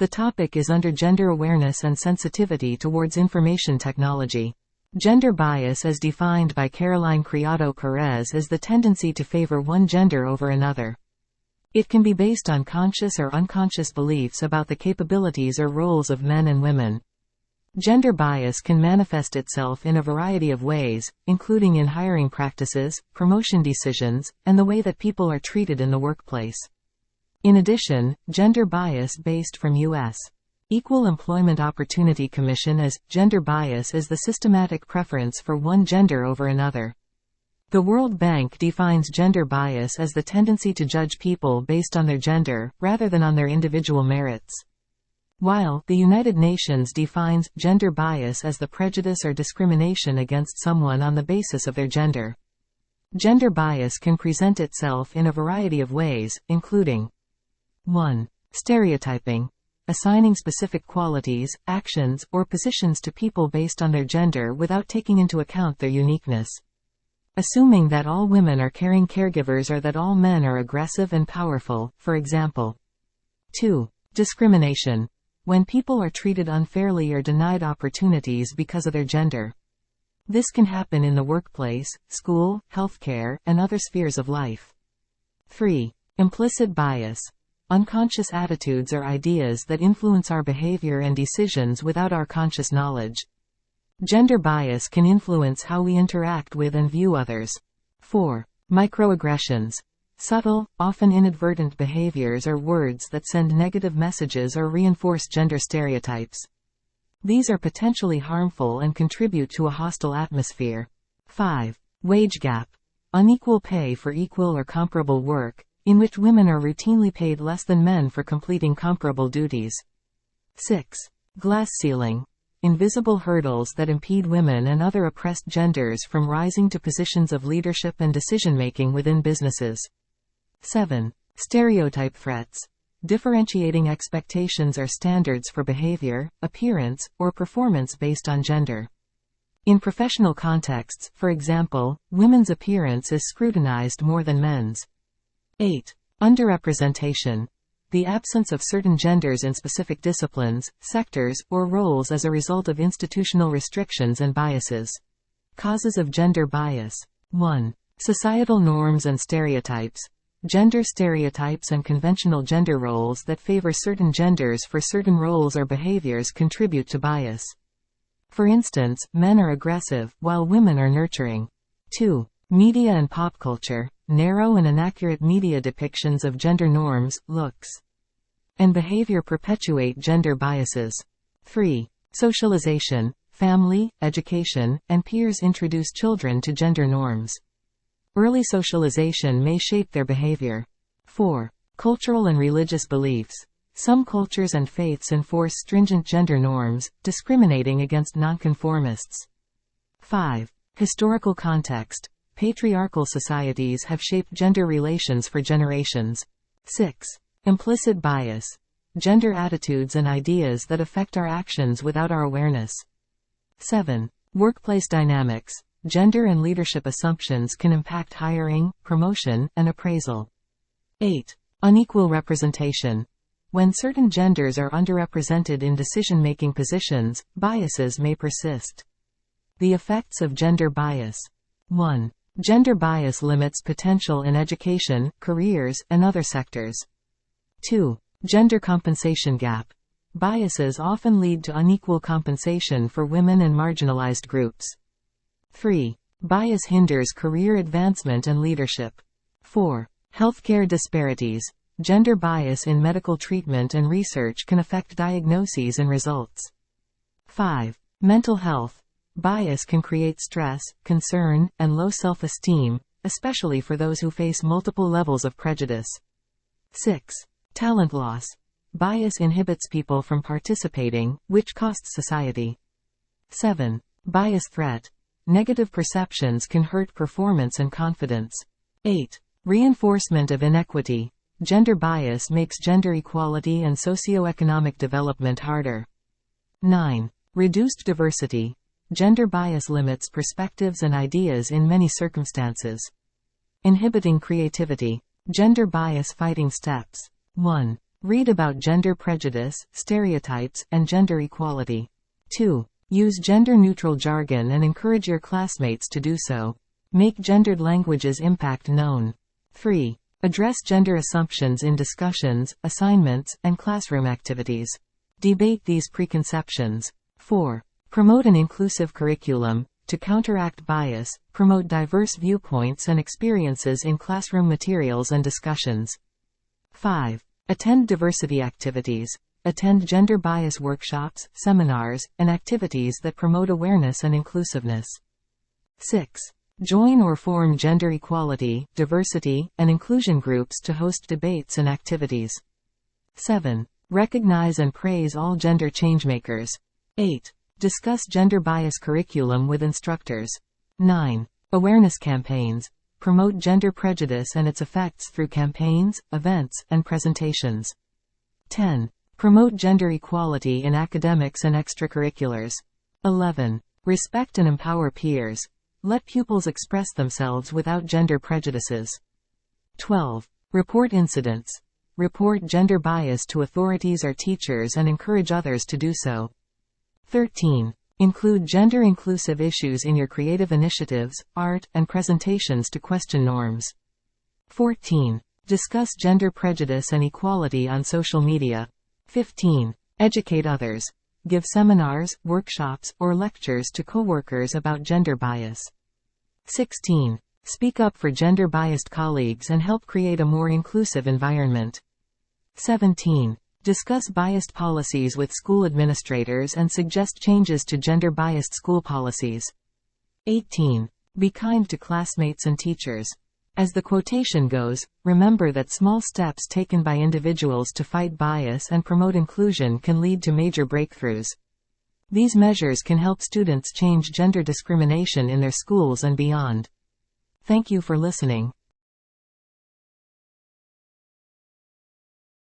The topic is under gender awareness and sensitivity towards information technology. Gender bias as defined by Caroline Criado Perez is the tendency to favor one gender over another. It can be based on conscious or unconscious beliefs about the capabilities or roles of men and women. Gender bias can manifest itself in a variety of ways, including in hiring practices, promotion decisions, and the way that people are treated in the workplace. In addition, gender bias based from U.S. Equal Employment Opportunity Commission as gender bias is the systematic preference for one gender over another. The World Bank defines gender bias as the tendency to judge people based on their gender, rather than on their individual merits. While the United Nations defines gender bias as the prejudice or discrimination against someone on the basis of their gender. Gender bias can present itself in a variety of ways, including 1. Stereotyping. Assigning specific qualities, actions, or positions to people based on their gender without taking into account their uniqueness. Assuming that all women are caring caregivers or that all men are aggressive and powerful, for example. 2. Discrimination. When people are treated unfairly or denied opportunities because of their gender. This can happen in the workplace, school, healthcare, and other spheres of life. 3. Implicit bias. Unconscious attitudes or ideas that influence our behavior and decisions without our conscious knowledge. Gender bias can influence how we interact with and view others. 4. Microaggressions. Subtle, often inadvertent behaviors or words that send negative messages or reinforce gender stereotypes. These are potentially harmful and contribute to a hostile atmosphere. 5. Wage gap. Unequal pay for equal or comparable work, in which women are routinely paid less than men for completing comparable duties. 6. Glass ceiling. Invisible hurdles that impede women and other oppressed genders from rising to positions of leadership and decision-making within businesses. 7. Stereotype threats. Differentiating expectations or standards for behavior, appearance, or performance based on gender. In professional contexts, for example, women's appearance is scrutinized more than men's. 8. Underrepresentation. The absence of certain genders in specific disciplines, sectors, or roles as a result of institutional restrictions and biases. Causes of gender bias. 1. Societal norms and stereotypes. Gender stereotypes and conventional gender roles that favor certain genders for certain roles or behaviors contribute to bias. For instance, men are aggressive, while women are nurturing. 2. Media and pop culture. Narrow and inaccurate media depictions of gender norms, looks, and behavior perpetuate gender biases. 3. Socialization. Family, education, and peers introduce children to gender norms. Early socialization may shape their behavior. 4. Cultural and religious beliefs. Some cultures and faiths enforce stringent gender norms, discriminating against nonconformists. 5. Historical context. Patriarchal societies have shaped gender relations for generations. 6. Implicit bias. Gender attitudes and ideas that affect our actions without our awareness. 7. Workplace dynamics. Gender and leadership assumptions can impact hiring, promotion, and appraisal. 8. Unequal representation. When certain genders are underrepresented in decision-making positions, biases may persist. The effects of gender bias. 1. Gender bias limits potential in education, careers, and other sectors. 2. Gender compensation gap. Biases often lead to unequal compensation for women and marginalized groups. 3. Bias hinders career advancement and leadership. 4. Healthcare disparities. Gender bias in medical treatment and research can affect diagnoses and results. 5. Mental health. Bias can create stress, concern, and low self-esteem, especially for those who face multiple levels of prejudice. 6. Talent loss. Bias inhibits people from participating, which costs society. 7. Bias threat. Negative perceptions can hurt performance and confidence. 8. Reinforcement of inequity. Gender bias makes gender equality and socioeconomic development harder. 9. Reduced diversity. Gender bias limits perspectives and ideas in many circumstances. Inhibiting creativity. Gender bias fighting steps. 1. Read about gender prejudice, stereotypes, and gender equality. 2. Use gender-neutral jargon and encourage your classmates to do so. Make gendered language's impact known. 3. Address gender assumptions in discussions, assignments, and classroom activities. Debate these preconceptions. 4. Promote an inclusive curriculum. To counteract bias, promote diverse viewpoints and experiences in classroom materials and discussions. 5. Attend diversity activities. Attend gender bias workshops, seminars, and activities that promote awareness and inclusiveness. 6. Join or form gender equality, diversity, and inclusion groups to host debates and activities. 7. Recognize and praise all gender changemakers. 8. Discuss gender bias curriculum with instructors. 9. Awareness campaigns. Promote gender prejudice and its effects through campaigns, events, and presentations. 10. Promote gender equality in academics and extracurriculars. 11. Respect and empower peers. Let pupils express themselves without gender prejudices. 12. Report incidents. Report gender bias to authorities or teachers and encourage others to do so. 13. Include gender-inclusive issues in your creative initiatives, art, and presentations to question norms. 14. Discuss gender prejudice and equality on social media. 15. Educate others. Give seminars, workshops, or lectures to coworkers about gender bias. 16. Speak up for gender-biased colleagues and help create a more inclusive environment. 17. Discuss biased policies with school administrators and suggest changes to gender-biased school policies. 18. Be kind to classmates and teachers. As the quotation goes, remember that small steps taken by individuals to fight bias and promote inclusion can lead to major breakthroughs. These measures can help students change gender discrimination in their schools and beyond. Thank you for listening.